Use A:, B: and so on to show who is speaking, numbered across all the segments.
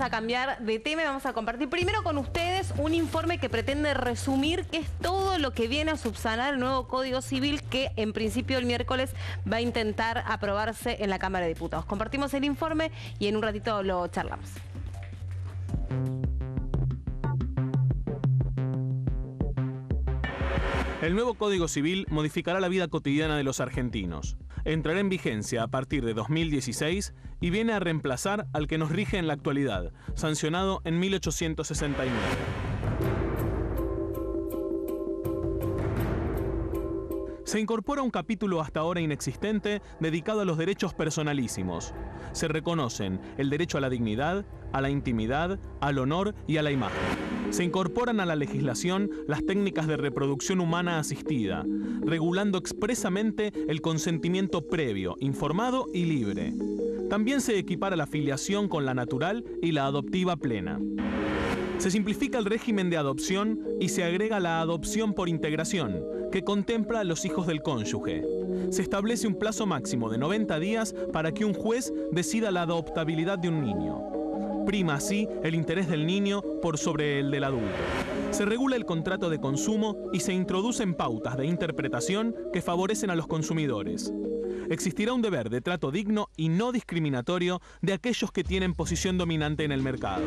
A: A cambiar de tema y vamos a compartir primero con ustedes un informe que pretende resumir qué es todo lo que viene a subsanar el nuevo Código Civil que en principio el miércoles va a intentar aprobarse en la Cámara de Diputados. Compartimos el informe y en un ratito lo charlamos.
B: El nuevo Código Civil modificará la vida cotidiana de los argentinos. Entrará en vigencia a partir de 2016 y viene a reemplazar al que nos rige en la actualidad, sancionado en 1869. Se incorpora un capítulo hasta ahora inexistente dedicado a los derechos personalísimos. Se reconocen el derecho a la dignidad, a la intimidad, al honor y a la imagen. Se incorporan a la legislación las técnicas de reproducción humana asistida, regulando expresamente el consentimiento previo, informado y libre. También se equipara la filiación con la natural y la adoptiva plena. Se simplifica el régimen de adopción y se agrega la adopción por integración, que contempla a los hijos del cónyuge. Se establece un plazo máximo de 90 días para que un juez decida la adoptabilidad de un niño. Prima así el interés del niño por sobre el del adulto. Se regula el contrato de consumo y se introducen pautas de interpretación que favorecen a los consumidores. Existirá un deber de trato digno y no discriminatorio de aquellos que tienen posición dominante en el mercado.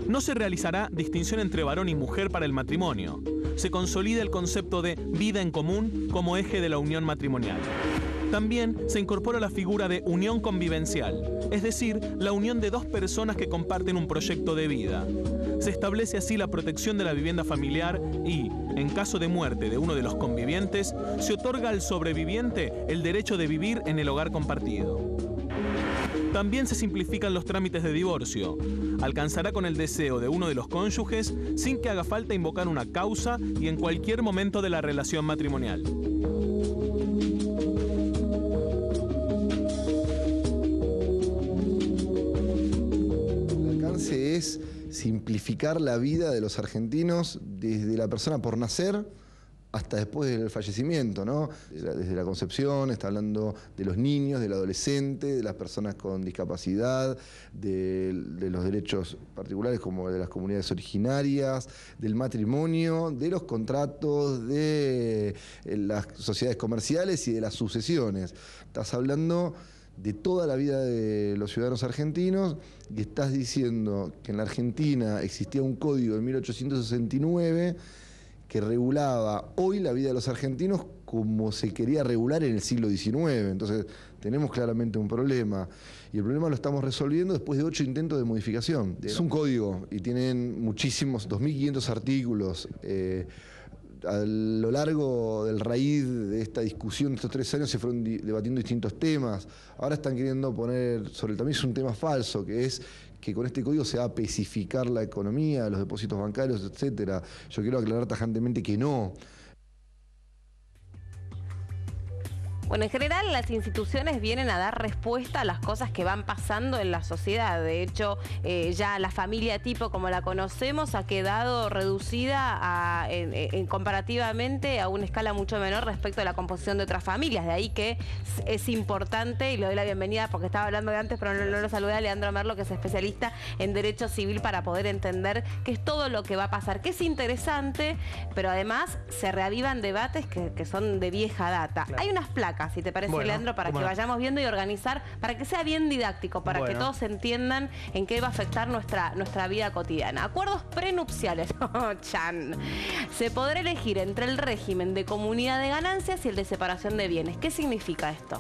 B: No se realizará distinción entre varón y mujer para el matrimonio. Se consolida el concepto de vida en común como eje de la unión matrimonial. También se incorpora la figura de unión convivencial, es decir, la unión de dos personas que comparten un proyecto de vida. Se establece así la protección de la vivienda familiar y, en caso de muerte de uno de los convivientes, se otorga al sobreviviente el derecho de vivir en el hogar compartido. También se simplifican los trámites de divorcio. Alcanzará con el deseo de uno de los cónyuges sin que haga falta invocar una causa y en cualquier momento de la relación matrimonial.
C: El alcance es simplificar la vida de los argentinos desde la persona por nacer hasta después del fallecimiento, ¿no? Desde la concepción, está hablando de los niños, del adolescente, de las personas con discapacidad, de los derechos particulares como de las comunidades originarias, del matrimonio, de los contratos, de las sociedades comerciales y de las sucesiones. Estás hablando de toda la vida de los ciudadanos argentinos y estás diciendo que en la Argentina existía un código de 1869 que regulaba hoy la vida de los argentinos como se quería regular en el siglo XIX. Entonces tenemos claramente un problema y el problema lo estamos resolviendo después de 8 intentos de modificación. Es un código y tienen muchísimos, 2.500 artículos. A lo largo del raíz de esta discusión de estos 3 años se fueron debatiendo distintos temas. Ahora están queriendo poner sobre el tamiz un tema falso, que es que con este código se va a especificar la economía, los depósitos bancarios, etcétera. Yo quiero aclarar tajantemente que no.
A: Bueno, en general las instituciones vienen a dar respuesta a las cosas que van pasando en la sociedad. De hecho, ya la familia tipo como la conocemos ha quedado reducida comparativamente a una escala mucho menor respecto a la composición de otras familias. De ahí que es importante, y le doy la bienvenida porque estaba hablando de antes, pero no lo saludé, a Leandro Merlo, que es especialista en Derecho Civil, para poder entender qué es todo lo que va a pasar, que es interesante, pero además se reavivan debates que son de vieja data. Claro. Hay unas placas, si te parece, bueno, Leandro, para que vayamos viendo y organizar, para que sea bien didáctico, para que todos entiendan en qué va a afectar nuestra vida cotidiana. Acuerdos prenupciales. Chan. Se podrá elegir entre el régimen de comunidad de ganancias y el de separación de bienes. ¿Qué significa esto?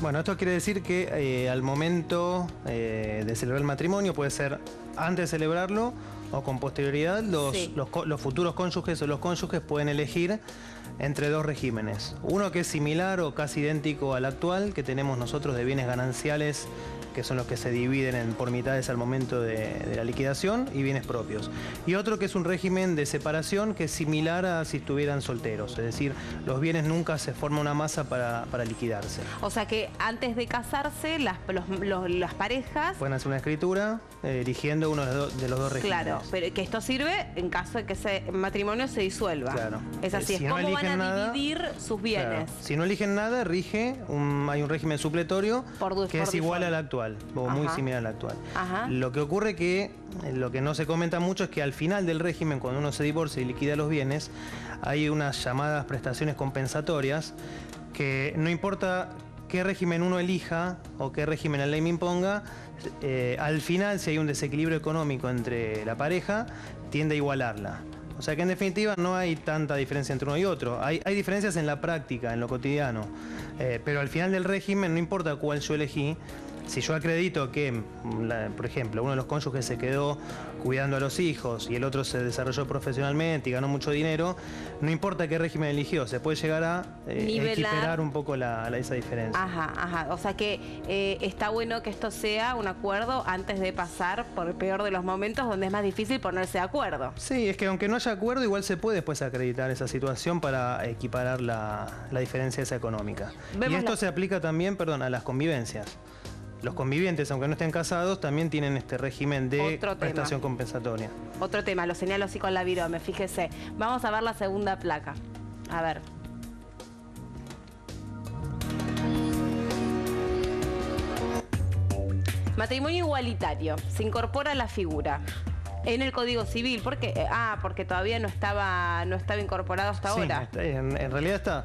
D: Bueno, esto quiere decir que al momento de celebrar el matrimonio, puede ser antes de celebrarlo o con posterioridad, los futuros cónyuges o los cónyuges pueden elegir entre 2 regímenes. Uno que es similar o casi idéntico al actual, que tenemos nosotros de bienes gananciales, que son los que se dividen por mitades al momento de la liquidación, y bienes propios. Y otro que es un régimen de separación que es similar a si estuvieran solteros, es decir, los bienes nunca se forma una masa para liquidarse.
A: O sea que antes de casarse, las parejas
D: pueden hacer una escritura eligiendo uno de los 2 regímenes.
A: Claro, pero que esto sirve en caso de que ese matrimonio se disuelva.
D: Claro.
A: Es así,
D: si
A: es
D: no
A: cómo van a
D: nada,
A: dividir sus bienes.
D: Claro. Si no eligen nada, hay un régimen supletorio que es igual al actual. actual, o muy similar a la actual.
A: Ajá.
D: Lo que ocurre que, lo que no se comenta mucho es que al final del régimen, cuando uno se divorcia y liquida los bienes, hay unas llamadas prestaciones compensatorias que no importa qué régimen uno elija o qué régimen la ley me imponga, al final, si hay un desequilibrio económico entre la pareja, tiende a igualarla. O sea que en definitiva no hay tanta diferencia entre uno y otro. Hay diferencias en la práctica, en lo cotidiano. Pero al final del régimen, no importa cuál yo elegí, si yo acredito que, por ejemplo, uno de los cónyuges se quedó cuidando a los hijos y el otro se desarrolló profesionalmente y ganó mucho dinero, no importa qué régimen eligió, se puede llegar a equiparar un poco esa diferencia.
A: Ajá. O sea que está bueno que esto sea un acuerdo antes de pasar por el peor de los momentos donde es más difícil ponerse de acuerdo.
D: Sí, es que aunque no haya acuerdo, igual se puede después acreditar esa situación para equiparar la diferencia esa económica. Y esto se aplica también, a las convivencias. Los convivientes, aunque no estén casados, también tienen este régimen de prestación compensatoria.
A: Otro tema, lo señalo así con la virome, fíjese. Vamos a ver la segunda placa. A ver. Matrimonio igualitario. Se incorpora la figura en el Código Civil. ¿Por qué? Porque todavía no estaba incorporado hasta ahora.
D: En realidad está.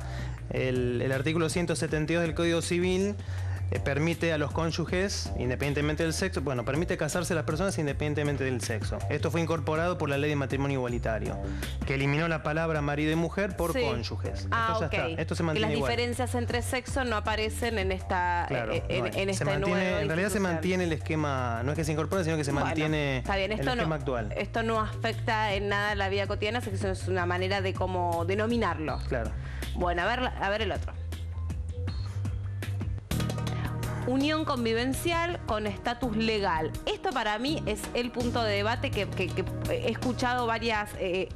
D: El artículo 172 del Código Civil permite a los cónyuges, independientemente del sexo, permite casarse a las personas independientemente del sexo. Esto fue incorporado por la Ley de Matrimonio Igualitario, que eliminó la palabra marido y mujer por cónyuges. Esto ya está. Esto se mantiene igual.
A: Que las diferencias entre sexos no aparecen en esta nuevo
D: en realidad se mantiene el esquema, no es que se incorpore, sino que se mantiene el esquema actual.
A: Esto no afecta en nada la vida cotidiana, así que eso es una manera de cómo denominarlo.
D: Claro.
A: Bueno, a ver el otro. Unión convivencial con estatus legal. Esto para mí es el punto de debate que he escuchado varias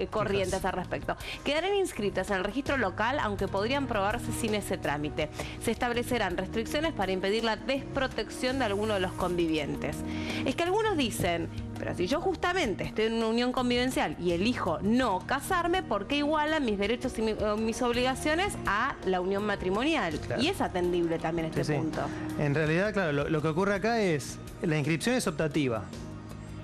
A: corrientes al respecto. Quedarán inscritas en el registro local, aunque podrían probarse sin ese trámite. Se establecerán restricciones para impedir la desprotección de alguno de los convivientes. Es que algunos dicen, pero si yo justamente estoy en una unión convivencial y elijo no casarme, ¿por qué igualan mis derechos y mis obligaciones a la unión matrimonial? Claro. Y es atendible también este punto.
D: En realidad, claro, lo que ocurre acá es, la inscripción es optativa.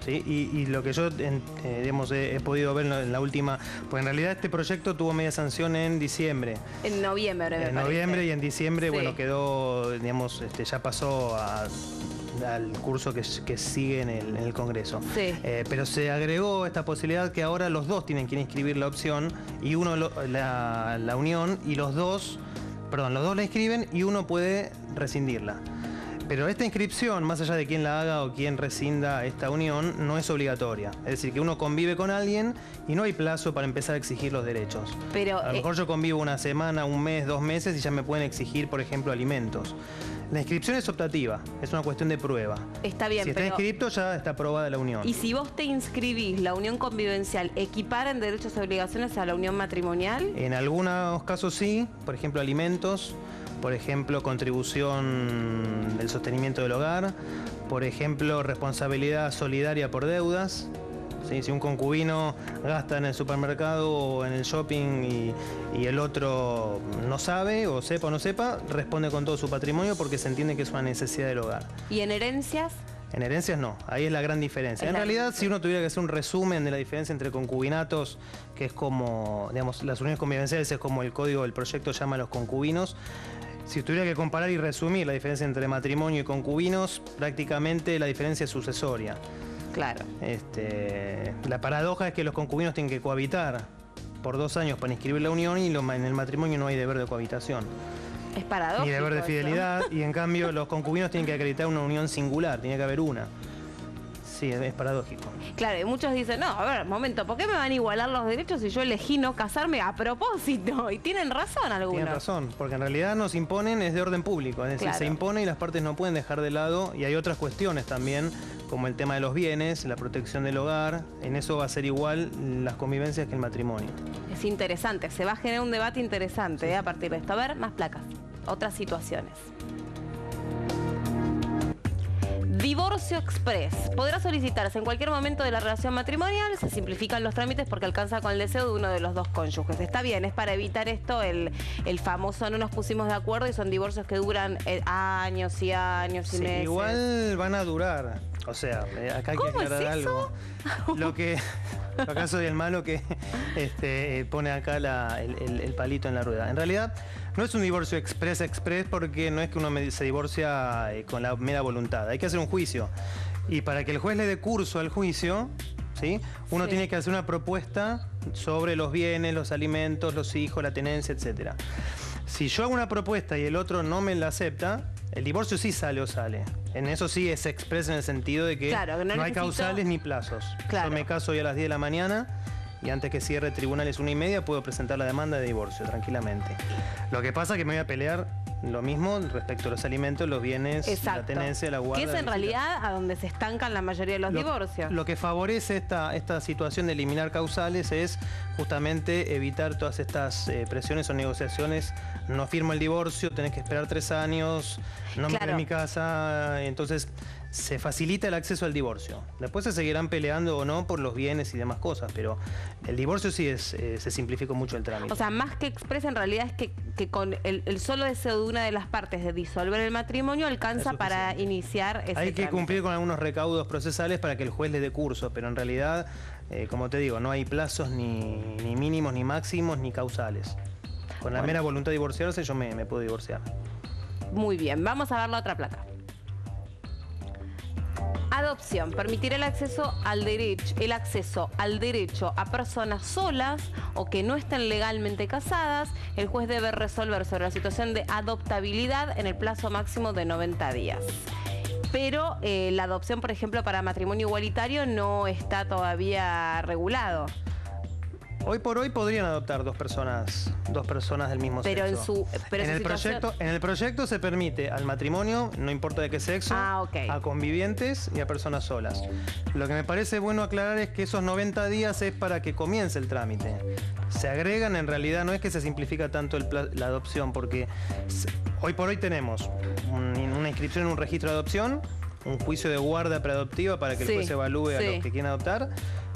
D: ¿Sí? Y lo que yo he podido ver en la última, pues en realidad este proyecto tuvo media sanción en diciembre.
A: En noviembre,
D: En noviembre y en diciembre, quedó, ya pasó al curso que sigue en el Congreso.
A: Sí.
D: Pero se agregó esta posibilidad que ahora los dos tienen que inscribir la opción y uno la unión y los dos la inscriben y uno puede rescindirla. Pero esta inscripción, más allá de quién la haga o quién rescinda esta unión, no es obligatoria. Es decir, que uno convive con alguien y no hay plazo para empezar a exigir los derechos.
A: Pero,
D: a lo mejor yo convivo una semana, un mes, 2 meses y ya me pueden exigir, por ejemplo, alimentos. La inscripción es optativa, es una cuestión de prueba.
A: Está bien,
D: si está inscrito ya está aprobada la unión.
A: Y si vos te inscribís, la unión convivencial, ¿equipara en derechos y obligaciones a la unión matrimonial?
D: En algunos casos sí, por ejemplo alimentos, por ejemplo contribución del sostenimiento del hogar, por ejemplo responsabilidad solidaria por deudas. ¿Sí? Si un concubino gasta en el supermercado o en el shopping y el otro no sabe, o sepa o no sepa, responde con todo su patrimonio porque se entiende que es una necesidad del hogar.
A: ¿Y en herencias?
D: En herencias no, ahí es la gran diferencia. En realidad, si uno tuviera que hacer un resumen de la diferencia entre concubinatos, que es como, digamos, las uniones convivenciales es como el código del proyecto llama a los concubinos. Si tuviera que comparar y resumir la diferencia entre matrimonio y concubinos, prácticamente la diferencia es sucesoria.
A: Claro.
D: La paradoja es que los concubinos tienen que cohabitar por 2 años para inscribir la unión y en el matrimonio no hay deber de cohabitación.
A: Es paradójico.
D: Ni deber de fidelidad y en cambio los concubinos tienen que acreditar una unión singular, tiene que haber una. Sí, es paradójico.
A: Claro, y muchos dicen, no, a ver, momento, ¿por qué me van a igualar los derechos si yo elegí no casarme a propósito? Y tienen razón algunos.
D: Tienen razón, porque en realidad nos imponen, es de orden público, es decir, se impone y las partes no pueden dejar de lado, y hay otras cuestiones también, como el tema de los bienes, la protección del hogar, en eso va a ser igual las convivencias que el matrimonio.
A: Es interesante, se va a generar un debate interesante a partir de esto. A ver, más placas, otras situaciones. Divorcio express. Podrá solicitarse en cualquier momento de la relación matrimonial. Se simplifican los trámites porque alcanza con el deseo de uno de los dos cónyuges. Está bien, es para evitar esto, el famoso no nos pusimos de acuerdo, y son divorcios que duran años y años y meses.
D: Igual van a durar. O sea, acá hay que aclarar algo. Acá soy el malo que pone acá el palito en la rueda. En realidad, no es un divorcio express porque no es que uno se divorcia con la mera voluntad. Hay que hacer un juicio. Y para que el juez le dé curso al juicio, ¿sí? Uno tiene que hacer una propuesta sobre los bienes, los alimentos, los hijos, la tenencia, etc. Si yo hago una propuesta y el otro no me la acepta, el divorcio sí sale o sale. En eso sí es express en el sentido de que no hay causales ni plazos. Yo me caso hoy a las 10 de la mañana y antes que cierre tribunales 1:30 puedo presentar la demanda de divorcio tranquilamente. Lo que pasa es que me voy a pelear lo mismo respecto a los alimentos, los bienes, la tenencia, la guarda.
A: Que es en realidad a donde se estancan la mayoría de los divorcios.
D: Lo que favorece esta situación de eliminar causales es justamente evitar todas estas presiones o negociaciones. No firmo el divorcio, tenés que esperar 3 años, no me voy a mi casa. Entonces se facilita el acceso al divorcio. Después se seguirán peleando o no por los bienes y demás cosas, pero el divorcio sí se simplificó mucho el trámite.
A: O sea, más que express, en realidad es que con el solo deseo de una de las partes de disolver el matrimonio alcanza para iniciar ese
D: Hay que
A: trámite.
D: cumplir con algunos recaudos procesales para que el juez le dé curso, pero en realidad, como te digo, no hay plazos ni mínimos, ni máximos, ni causales. Con la mera voluntad de divorciarse, yo me puedo divorciar.
A: Muy bien, vamos a ver la otra placa. Adopción. Permitirá el acceso al derecho a personas solas o que no estén legalmente casadas. El juez debe resolver sobre la situación de adoptabilidad en el plazo máximo de 90 días. Pero la adopción, por ejemplo, para matrimonio igualitario no está todavía regulado.
D: Hoy por hoy podrían adoptar dos personas del mismo sexo. En el proyecto se permite al matrimonio, no importa de qué sexo, a convivientes y a personas solas. Lo que me parece bueno aclarar es que esos 90 días es para que comience el trámite. Se agregan, en realidad no es que se simplifica tanto la adopción, porque hoy por hoy tenemos una inscripción en un registro de adopción, un juicio de guarda preadoptiva para que el juez evalúe a los que quieren adoptar,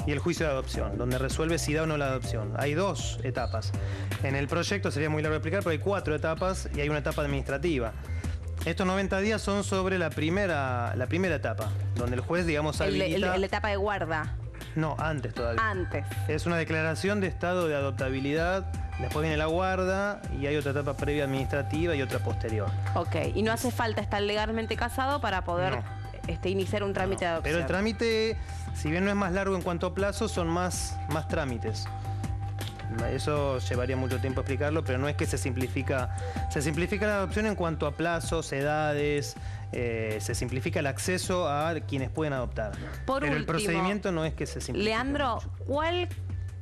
D: y el juicio de adopción, donde resuelve si da o no la adopción. Hay 2 etapas. En el proyecto sería muy largo de explicar, pero hay 4 etapas y hay una etapa administrativa. Estos 90 días son sobre la primera etapa, donde el juez, digamos, habilita...
A: La etapa de guarda.
D: No, antes todavía.
A: Antes.
D: Es una declaración de estado de adoptabilidad, después viene la guarda y hay otra etapa previa administrativa y otra posterior.
A: Ok, y no hace falta estar legalmente casado para poder iniciar un trámite de adopción.
D: Pero el trámite, si bien no es más largo en cuanto a plazos, son más trámites. Eso llevaría mucho tiempo explicarlo, pero no es que se simplifica. Se simplifica la adopción en cuanto a plazos, edades, se simplifica el acceso a quienes pueden adoptar. Pero el procedimiento no es que se simplifique.
A: Leandro,
D: mucho.
A: ¿cuál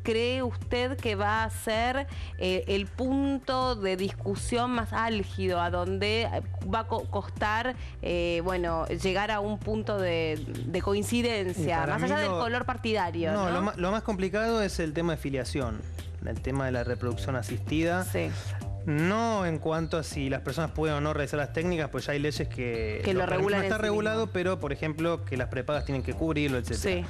A: cree usted que va a ser el punto de discusión más álgido, a donde va a costar llegar a un punto de coincidencia, más allá del color partidario?
D: No, lo más complicado es el tema de filiación, el tema de la reproducción asistida.
A: Sí.
D: No en cuanto a si las personas pueden o no realizar las técnicas, pues ya hay leyes que
A: lo regulan.
D: No está regulado, pero por ejemplo que las prepagas tienen que cubrirlo, etc.
A: Sí.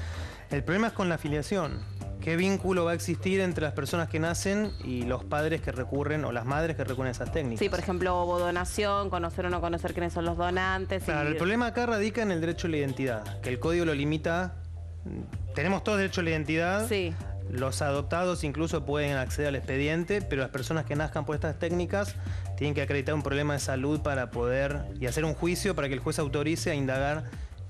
D: El problema es con la filiación. ¿Qué vínculo va a existir entre las personas que nacen y los padres que recurren o las madres que recurren a esas técnicas?
A: Sí, por ejemplo, hubo donación, conocer o no conocer quiénes son los donantes.
D: Claro, el problema acá radica en el derecho a la identidad, que el código lo limita. Tenemos todos derecho a la identidad.
A: Sí.
D: Los adoptados incluso pueden acceder al expediente, pero las personas que nazcan por estas técnicas tienen que acreditar un problema de salud para poder y hacer un juicio para que el juez autorice a indagar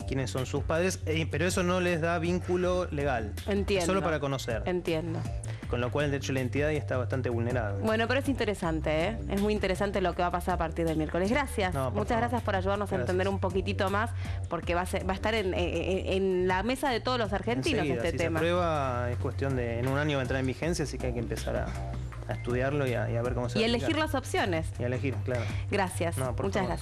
D: quiénes son sus padres, pero eso no les da vínculo legal.
A: Entiendo.
D: Solo para conocer.
A: Entiendo.
D: Con lo cual el derecho a la identidad ya está bastante vulnerado.
A: Bueno, pero es interesante, ¿eh? Es muy interesante lo que va a pasar a partir del miércoles. Gracias. Muchas gracias por ayudarnos a entender un poquitito más, porque va a estar en la mesa de todos los argentinos este tema.
D: Si se aprueba, es cuestión de en un año va a entrar en vigencia, así que hay que empezar a estudiarlo y a ver cómo se va a
A: elegir las opciones.
D: Y a elegir, claro.
A: Gracias. Muchas gracias.